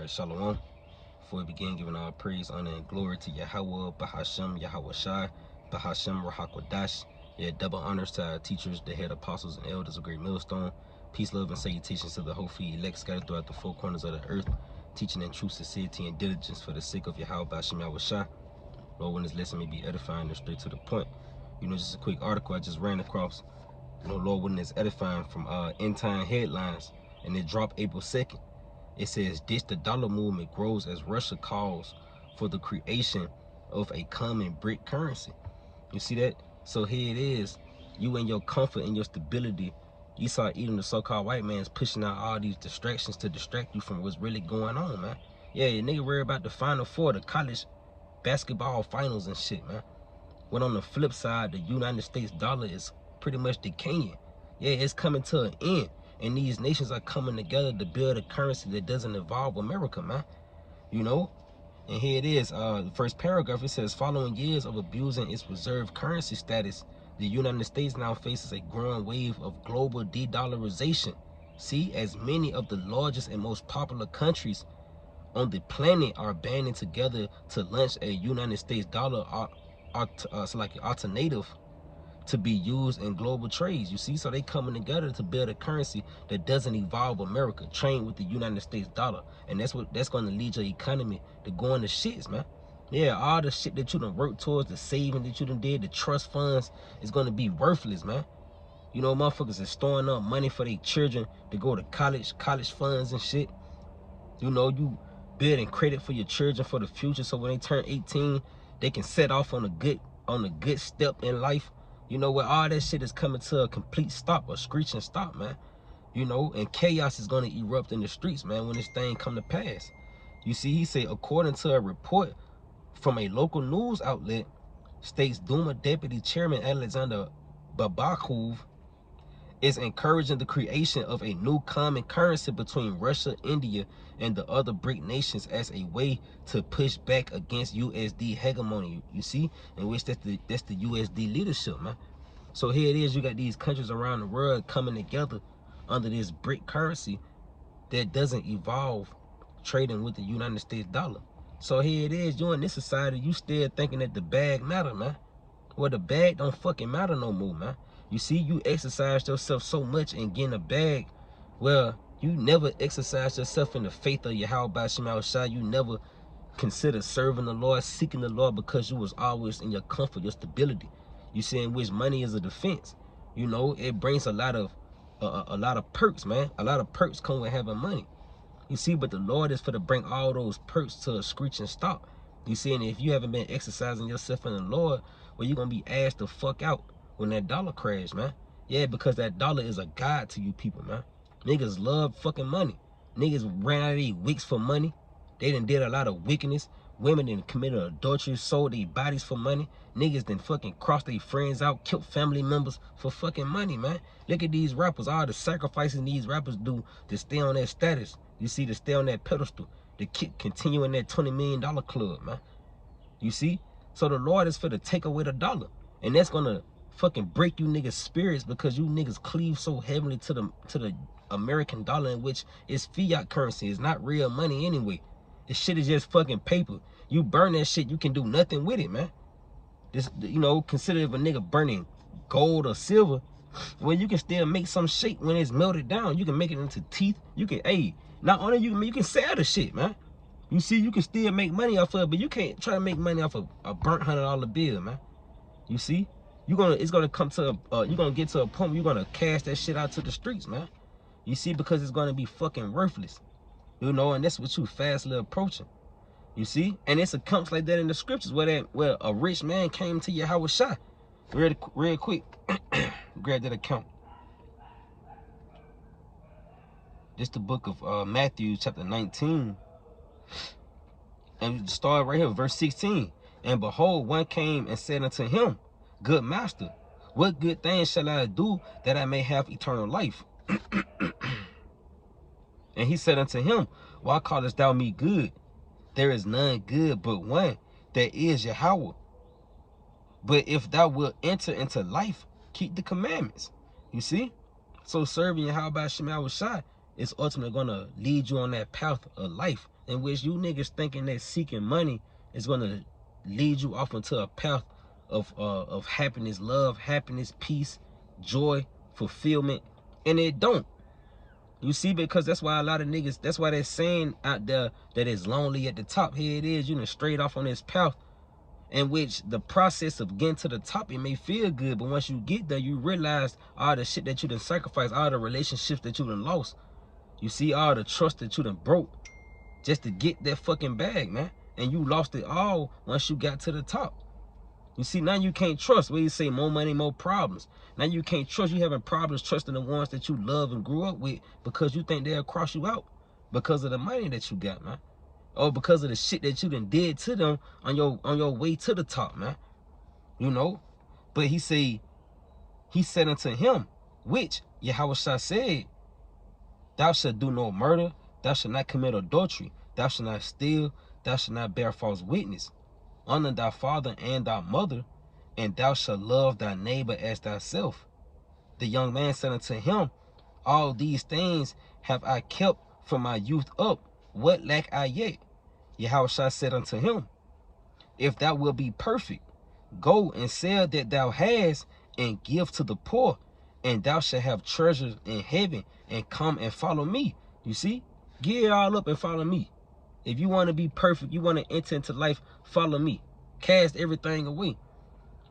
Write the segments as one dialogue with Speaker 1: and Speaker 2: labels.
Speaker 1: Alright, Shalom. Before we begin, giving all praise, honor, and glory to Yahweh, Bahashem, Yahweh Shai, Bahashem, Rahakwadash. Yeah, double honors to our teachers, the head apostles and elders of Great Millstone. Peace, love, and salutations to the hopefully elect scattered throughout the four corners of the earth, teaching in true sincerity and diligence for the sake of Yahweh, Bahashem, Yahweh Shai. Lord, when this lesson may be edifying and straight to the point. Just a quick article I just ran across. Lord, when it's edifying from End Time Headlines, and it dropped April 2nd. It says, ditch the dollar movement grows as Russia calls for the creation of a common BRIC currency. You see that? So here it is. You and your comfort and your stability, you saw even the so-called white man's pushing out all these distractions to distract you from what's really going on, man. Yeah, your nigga worry about the Final Four, the college basketball finals and shit, man. When on the flip side, the United States dollar is pretty much decaying. Yeah, it's coming to an end. And these nations are coming together to build a currency that doesn't involve America, man. And here it is. The first paragraph, it says, following years of abusing its reserve currency status, the United States now faces a growing wave of global de-dollarization. See, as many of the largest and most popular countries on the planet are banding together to launch a United States dollar alternative to be used in global trades. You see, so they coming together to build a currency that doesn't evolve America, trained with the United States dollar, and that's going to lead your economy to go into shits, man. Yeah, all the shit that you done worked towards, the saving that you done did, the trust funds is going to be worthless, man. Motherfuckers is storing up money for their children to go to college funds and shit. You building credit for your children for the future, so when they turn 18, they can set off on a good step in life. Where all that shit is coming to a complete stop, a screeching stop, man. And chaos is going to erupt in the streets, man, when this thing come to pass. You see, he said, according to a report from a local news outlet, states Duma Deputy Chairman Alexander Babakov is encouraging the creation of a new common currency between Russia, India, and the other BRIC nations as a way to push back against USD hegemony. You see, in which that's the USD leadership, man. So here it is. You got these countries around the world coming together under this BRIC currency that doesn't evolve trading with the United States dollar. So here it is. You in this society, you still thinking that the bag matter, man. Well, the bag don't fucking matter no more, man. You see, you exercise yourself so much in getting a bag. Well, you never exercise yourself in the faith of Yahweh Shema Shai. You never consider serving the Lord, seeking the Lord, because you was always in your comfort, your stability. You see, in which money is a defense. It brings a lot of perks, man. A lot of perks come with having money. You see, but the Lord is for to bring all those perks to a screeching stop. You see, and if you haven't been exercising yourself in the Lord, well, you're going to be asked the fuck out when that dollar crash, man. Yeah, because that dollar is a god to you people, man. Niggas love fucking money. Niggas ran out of these wicks for money. They done did a lot of wickedness. Women done committed adultery, sold their bodies for money. Niggas done fucking crossed their friends out, killed family members for fucking money, man. Look at these rappers, all the sacrifices these rappers do to stay on that status. You see, to stay on that pedestal, to continue in that $20 million club, man. You see? So the Lord is for to take away the dollar. And that's gonna fucking break you niggas' spirits, because you niggas cleave so heavily to the American dollar, in which it's fiat currency. It's not real money anyway. This shit is just fucking paper. You burn that shit, you can do nothing with it, man. This, consider if a nigga burning gold or silver, well, you can still make some shape when it's melted down. You can make it into teeth. You can, not only you can sell the shit, man. You see, you can still make money off of it, but you can't try to make money off of a burnt $100 bill, man. You see, it's gonna come to you're gonna get to a point where you're gonna cast that shit out to the streets, man. You see, because it's gonna be fucking worthless, and that's what you fastly approaching. You see, and it's accounts like that in the scriptures where a rich man came to Yahweh Shai. Real quick, grab that account. This the book of Matthew, chapter 19. And start right here, verse 16. And behold, one came and said unto him, Good master, what good thing shall I do that I may have eternal life? And he said unto him, Why callest thou me good? There is none good but one, that is Yahweh. But if thou wilt enter into life, keep the commandments. You see? So serving Yahweh Shema Shai is ultimately going to lead you on that path of life, in which you niggas thinking that seeking money is gonna lead you off into a path of happiness, love, happiness, peace, joy, fulfillment, and it don't. You see, because that's why a lot of niggas, that's why they're saying out there that it's lonely at the top. Here it is, you know, straight off on this path in which the process of getting to the top, it may feel good, but once you get there, you realize all the shit that you done sacrificed, all the relationships that you done lost. You see all the trust that you done broke just to get that fucking bag, man. And you lost it all once you got to the top. You see, now you can't trust. Where you say more money, more problems. Now you can't trust. You having problems trusting the ones that you love and grew up with because you think they'll cross you out because of the money that you got, man. Or because of the shit that you done did to them on your way to the top, man. You know? But he said unto him, which Yahushua said, thou shalt do no murder, thou shalt not commit adultery, thou shalt not steal, thou shalt not bear false witness. Honor thy father and thy mother, and thou shalt love thy neighbor as thyself. The young man said unto him, all these things have I kept from my youth up. What lack I yet? Yahushua said unto him, if thou wilt be perfect, go and sell that thou hast, and give to the poor, and thou shalt have treasures in heaven, and come and follow me. You see? Give it all up and follow me. If you want to be perfect, you want to enter into life, follow me. Cast everything away.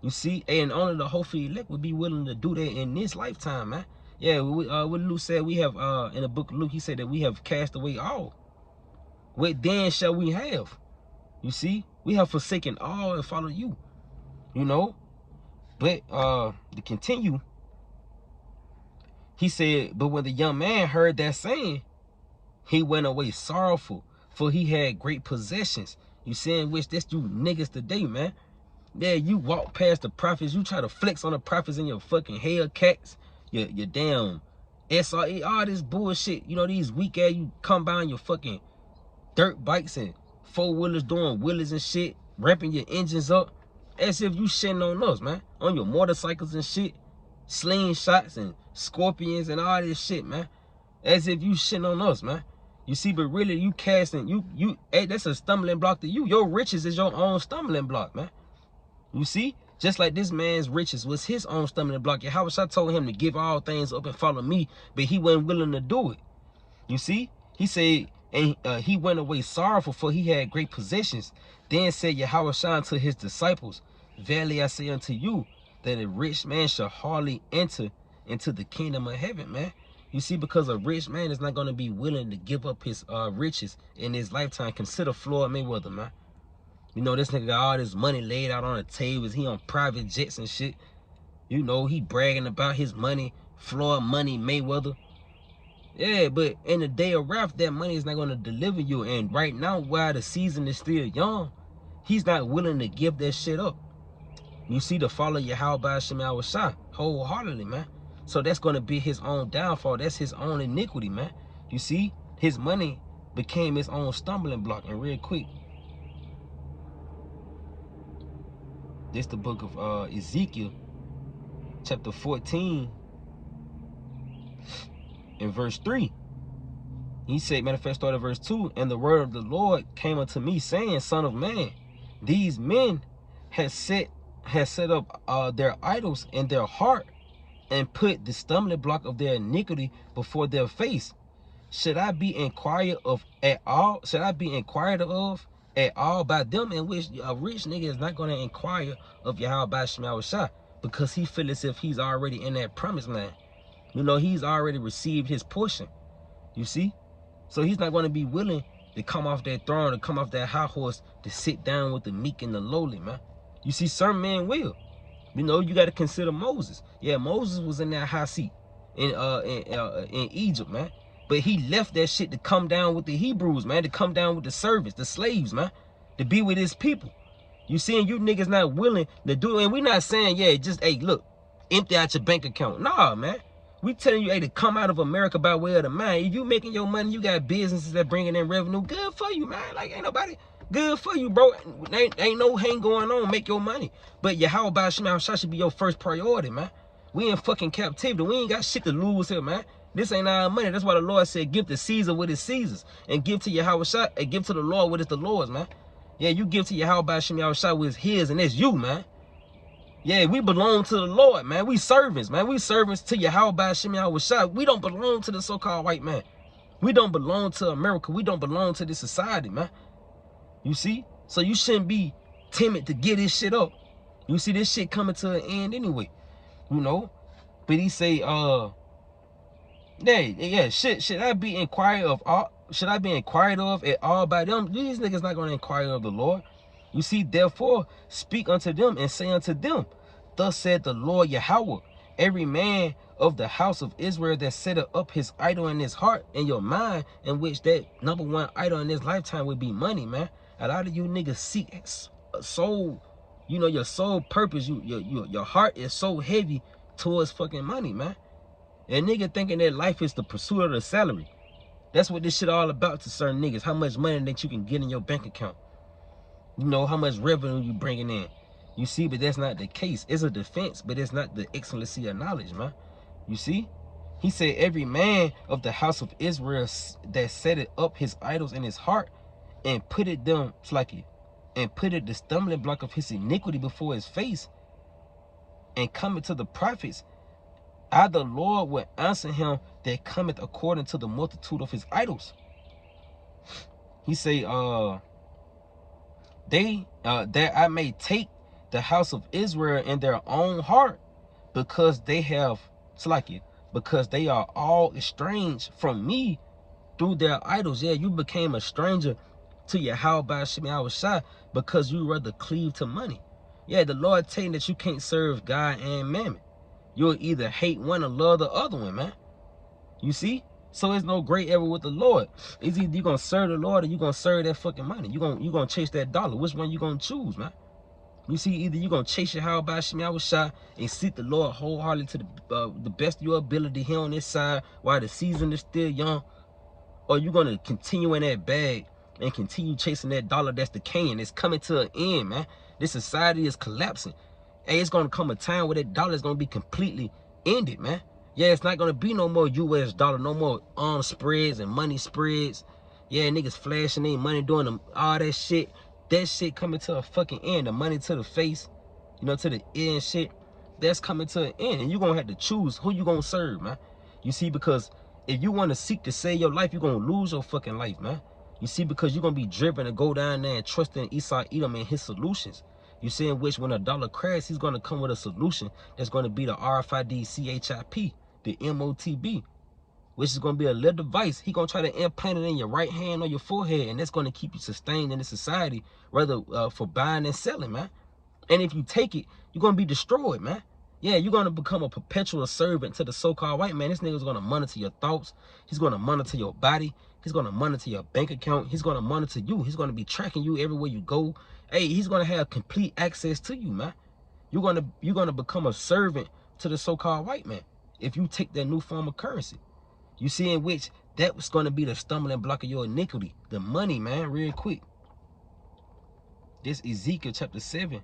Speaker 1: You see? And only the hopefully elect would be willing to do that in this lifetime, man. Yeah, what Luke said, we have, in the book of Luke, he said that we have cast away all. What then shall we have? You see? We have forsaken all and follow you. You know? But, to continue, he said, but when the young man heard that saying, he went away sorrowful, for he had great possessions. You see, in which that's you niggas today, man. Yeah, you walk past the prophets, you try to flex on the prophets in your fucking Hellcats, your damn SRE, all this bullshit. You know, these weak ass, you come by on your fucking dirt bikes and four-wheelers doing wheelies and shit, ramping your engines up, as if you shitting on us, man. On your motorcycles and shit, slingshots and scorpions and all this shit, man. As if you shitting on us, man. You see, but really you casting, hey, that's a stumbling block to you. Your riches is your own stumbling block, man. You see? Just like this man's riches was his own stumbling block. Yahushua told him to give all things up and follow me, but he wasn't willing to do it. You see? He said, and he went away sorrowful, for he had great possessions. Then said Yahushua unto his disciples, verily I say unto you, that a rich man shall hardly enter into the kingdom of heaven, man. You see, because a rich man is not going to be willing to give up his riches in his lifetime. Consider Floyd Mayweather, man. You know, this nigga got all this money laid out on the tables. He on private jets and shit. You know, he bragging about his money. Floyd Money Mayweather. Yeah, but in the day of wrath, that money is not going to deliver you. And right now, while the season is still young, he's not willing to give that shit up. You see, to follow Yahweh Shema Shah wholeheartedly, man. So that's going to be his own downfall. That's his own iniquity, man. You see, his money became his own stumbling block. And real quick, this the book of Ezekiel, chapter 14, in verse 3. He said, matter of fact, start at verse 2. And the word of the Lord came unto me, saying, Son of man, these men have set up their idols in their heart, and put the stumbling block of their iniquity before their face. Should I be inquired of at all? Should I be inquired of at all by them? In which a rich nigga is not going to inquire of Yahweh Shema Shah, because he feels as if he's already in that promised land. You know, he's already received his portion. You see? So he's not going to be willing to come off that throne, to come off that high horse, to sit down with the meek and the lowly, man. You see, certain men will. You know, you got to consider Moses. Yeah, Moses was in that high seat in Egypt, man. But he left that shit to come down with the Hebrews, man. To come down with the servants, the slaves, man. To be with his people. You seeing you niggas not willing to do it. And we not saying, yeah, just, hey, look, empty out your bank account. Nah, man. We telling you, hey, to come out of America by way of the mind. If you making your money, you got businesses that bringing in revenue. Good for you, man. Like, ain't nobody... Good for you, bro. Ain't no hang going on. Make your money. But Yahweh Shema Shah should be your first priority, man. We in fucking captivity. We ain't got shit to lose here, man. This ain't our money. That's why the Lord said, give to Caesar what is Caesar's, and give to Yahweh Shai, and give to the Lord what is the Lord's, man. Yeah, you give to Yahweh Shem Yahweh Shai what is his, and that's you, man. Yeah, we belong to the Lord, man. We servants, man. We servants to Yahweh Shem Yahweh Shai. We don't belong to the so-called white man. We don't belong to America. We don't belong to this society, man. You see? So you shouldn't be timid to get this shit up. You see this shit coming to an end anyway. You know? But he say, should I be inquired of all? Should I be inquired of at all by them? These niggas not gonna inquire of the Lord. You see, therefore, speak unto them and say unto them, thus said the Lord Yahweh, every man of the house of Israel that set up his idol in his heart and your mind, in which that number one idol in this lifetime would be money, man. A lot of you niggas seek soul, you know, your sole purpose, your heart is so heavy towards fucking money, man. And nigga thinking that life is the pursuit of the salary. That's what this shit all about to certain niggas. How much money that you can get in your bank account. You know, how much revenue you bringing in. You see, but that's not the case. It's a defense, but it's not the excellency of knowledge, man. You see? He said, every man of the house of Israel that set it up his idols in his heart and put it them, and put it the stumbling block of his iniquity before his face and coming to the prophets, I, the Lord, will answer him that cometh according to the multitude of his idols. He say, that I may take the house of Israel in their own heart, because they have, because they are all estranged from me through their idols. Yeah, you became a stranger to Yahweh Shem Yahweh Shai because you rather cleave to money. Yeah, the Lord telling that you can't serve God and mammon. You'll either hate one or love the other one, man. You see? So it's no gray area with the Lord. It's either you're going to serve the Lord or you're going to serve that fucking money. You're gonna chase that dollar. Which one you going to choose, man? You see, either you're going to chase your Yahweh Shem Yahweh Shai and seek the Lord wholeheartedly to the best of your ability here on this side while the season is still young, or you're going to continue in that bag and continue chasing that dollar that's decaying. It's coming to an end, man. This society is collapsing. Hey, it's going to come a time where that dollar is going to be completely ended, man. Yeah, it's not going to be no more US dollar, no more arm spreads and money spreads. Yeah, niggas flashing their money, doing them, all that shit. That shit coming to a fucking end. The money to the face, you know, to the ear and shit. That's coming to an end. And you're going to have to choose who you going to serve, man. You see, because if you want to seek to save your life, you're going to lose your fucking life, man. You see, because you're going to be driven to go down there and trust in Esau Edom and his solutions. You see, in which when a dollar crashes, he's going to come with a solution that's going to be the RFID CHIP, the MOTB, which is going to be a little device. He's going to try to implant it in your right hand or your forehead, and that's going to keep you sustained in the society, rather for buying and selling, man. And if you take it, you're going to be destroyed, man. Yeah, you're going to become a perpetual servant to the so-called white man. This nigga's going to monitor your thoughts. He's going to monitor your body. He's going to monitor your bank account. He's going to monitor you. He's going to be tracking you everywhere you go. Hey, he's going to have complete access to you, man. You're going to become a servant to the so-called white man if you take that new form of currency. You see, in which that was going to be the stumbling block of your iniquity. The money, man, real quick. This Ezekiel chapter 7.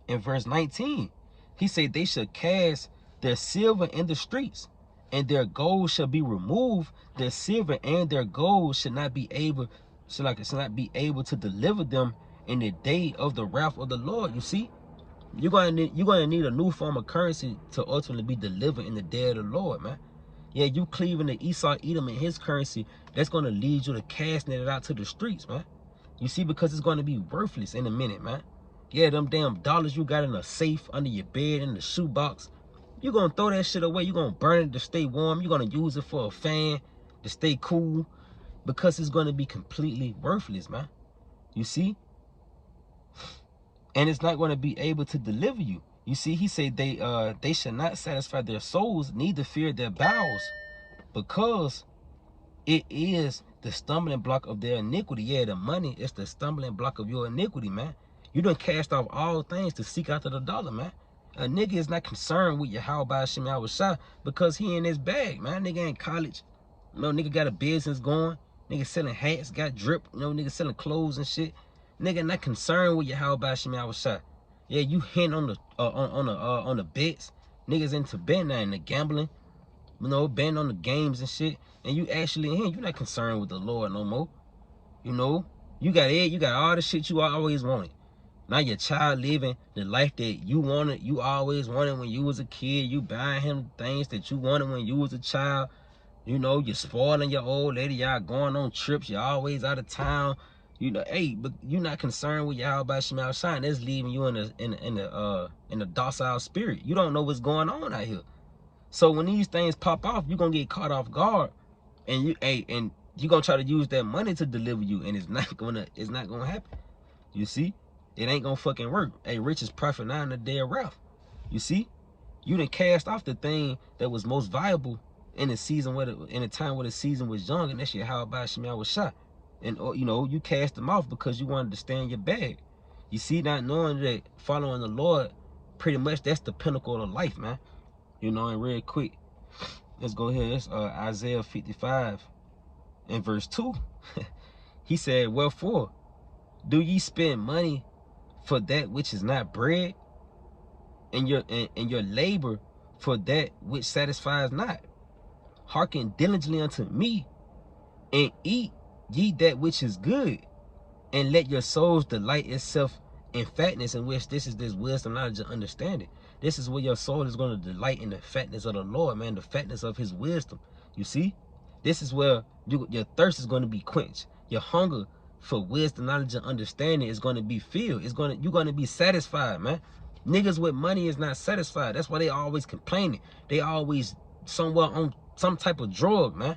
Speaker 1: In verse 19, he said they shall cast their silver in the streets, and their gold shall be removed. Their silver and their gold should not be able, should not be able to deliver them in the day of the wrath of the Lord. You see, you're gonna need a new form of currency to ultimately be delivered in the day of the Lord, man. Yeah, you cleaving to Esau Edom and his currency, that's gonna lead you to casting it out to the streets, man. You see, because it's gonna be worthless in a minute, man. Yeah, them damn dollars you got in a safe, under your bed, in the shoebox, you're going to throw that shit away. You're going to burn it to stay warm. You're going to use it for a fan to stay cool, because it's going to be completely worthless, man. You see? And it's not going to be able to deliver you. You see, he said they shall not satisfy their souls, neither fear their bowels, because it is the stumbling block of their iniquity. Yeah, the money is the stumbling block of your iniquity, man. You done cast off all things to seek after the dollar, man. A nigga is not concerned with your Yahweh Shem Yahweh Shai because he in his bag, man. Nigga in college. You know, nigga got a business going. Nigga selling hats, got drip. You know, nigga selling clothes and shit. Nigga not concerned with your Yahweh Shem Yahweh Shai. Yeah, you hint on the bets. Niggas into betting and the gambling, you know, betting on the games and shit. And you actually in here, you're not concerned with the Lord no more. You know, you got all the shit you always wanted. Now your child living the life that you always wanted when you was a kid. You buying him things that you wanted when you was a child. You know, you're spoiling your old lady. Y'all going on trips. You're always out of town. You know, hey, but you're not concerned with y'all about Shemal Shine. That's leaving you in a docile spirit. You don't know what's going on out here. So when these things pop off, you're gonna get caught off guard, and you're gonna try to use that money to deliver you, and it's not gonna happen. You see? It ain't gonna fucking work. Hey, rich is profit now in the day of wrath. You see? You done cast off the thing that was most valuable in the season in a time where the season was young, and that shit how about Shemal was shot. And you know, you cast them off because you wanted to stay in your bag. You see, not knowing that following the Lord, pretty much that's the pinnacle of life, man. You know, and real quick, let's go here. It's Isaiah 55 and verse 2. He said, wherefore do ye spend money for that which is not bread, and your labor for that which satisfies not? Hearken diligently unto me, and eat ye that which is good, and let your souls delight itself in fatness, in which this wisdom, knowledge, and understanding. This is where your soul is going to delight, in the fatness of the Lord, man, the fatness of his wisdom. You see? This is where your thirst is going to be quenched. Your hunger for wisdom, knowledge, and understanding is going to be filled. You're going to be satisfied, man. Niggas with money is not satisfied. That's why they always complaining. They always somewhere on some type of drug, man.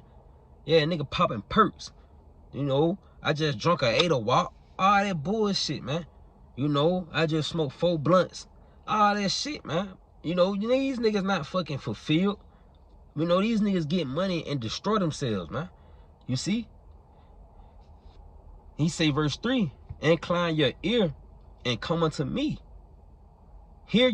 Speaker 1: Yeah, nigga popping perks. You know, I just drunk a 8 walk. All that bullshit, man. You know, I just smoked 4 blunts. All that shit, man. You know, these niggas not fucking fulfilled. You know, these niggas get money and destroy themselves, man. You see? He say verse 3, incline your ear and come unto me. Hear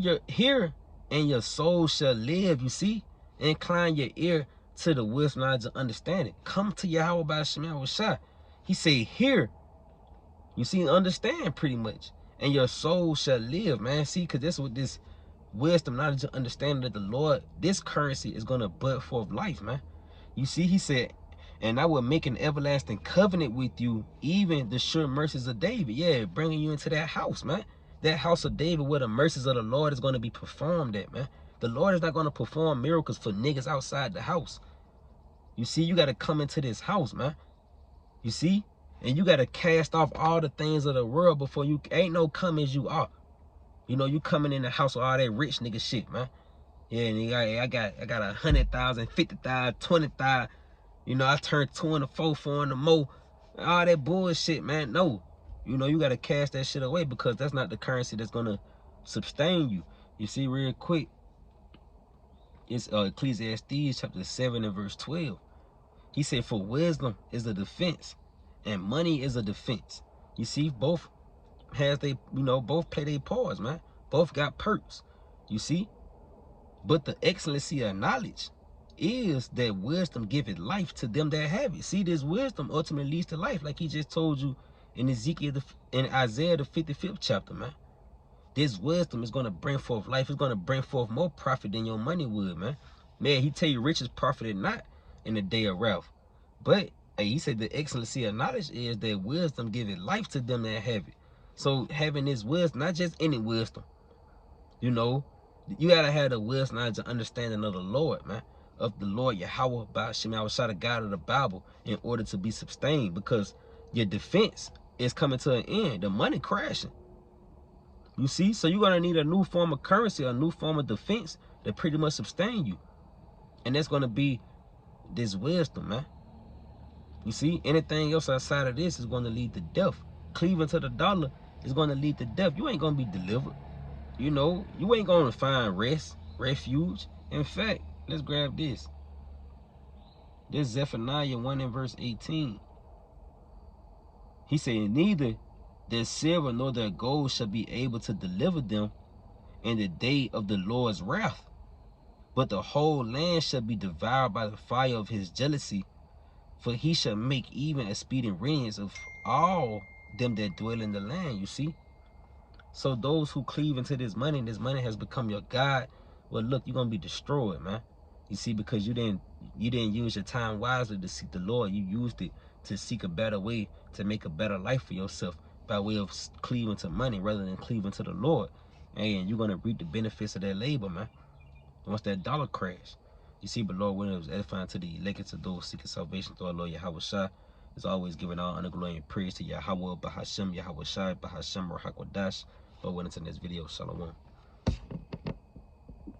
Speaker 1: and your soul shall live. You see? Incline your ear to the wisdom, knowledge, and understanding. Come to Yahweh by Shemal Shah. He say, hear. You see, understand pretty much. And your soul shall live, man. See, because that's what this wisdom, knowledge, and understanding that the Lord, this currency is going to bud forth life, man. You see, he said, and I will make an everlasting covenant with you, even the sure mercies of David. Yeah, bringing you into that house, man. That house of David where the mercies of the Lord is going to be performed at, man. The Lord is not going to perform miracles for niggas outside the house. You see, you got to come into this house, man. You see? And you got to cast off all the things of the world before you, ain't no come as you are. You know, you coming in the house with all that rich nigga shit, man. Yeah, nigga, I got 100,000, 50,000, 20,000. You know, I turned 2 in the 4, 4 in the mo. All that bullshit, man. No. You know, you got to cast that shit away, because that's not the currency that's going to sustain you. You see, real quick, it's Ecclesiastes chapter 7 and verse 12. He said, for wisdom is a defense, and money is a defense. You see, both both play their parts, man. Both got perks. You see? But the excellency of knowledge is that wisdom giveth life to them that have it. See, this wisdom ultimately leads to life, like he just told you in in Isaiah the 55th chapter, man. This wisdom is going to bring forth life. It's going to bring forth more profit than your money would, man. Man, he tell you riches profited not in the day of wrath. But hey, he said the excellency of knowledge is that wisdom giveth life to them that have it. So having this wisdom, not just any wisdom, you know, you gotta have the wisdom, knowledge, and understanding of the Lord, man. Of the Lord Yahweh by Shemal Shah, the God of the Bible, in order to be sustained, because your defense is coming to an end. The money crashing. You see? So you're gonna need a new form of currency, a new form of defense that pretty much sustain you. And that's gonna be this wisdom, man. You see? Anything else outside of this is gonna lead to death. Cleaving to the dollar is gonna lead to death. You ain't gonna be delivered. You know, you ain't gonna find rest, refuge. In fact, let's grab this. This Zephaniah 1 and verse 18. He said, neither their silver nor their gold shall be able to deliver them in the day of the Lord's wrath, but the whole land shall be devoured by the fire of his jealousy, for he shall make even a speeding rains of all them that dwell in the land. You see? So those who cleave into this money has become your God, well, look, you're gonna be destroyed, man. You see, because you didn't use your time wisely to seek the Lord. You used it to seek a better way to make a better life for yourself by way of cleaving to money rather than cleaving to the Lord. And you're gonna reap the benefits of that labor, man. Once that dollar crash. You see, but Lord, when it was edifying to the elected, to those seeking salvation through our Lord Yahweh Shai, is always giving all honor, glory, and praise to Yahweh, Bahashem, Yahweh Shai, Bahashem, Rahakwadash. But when it's in this video, Shalom.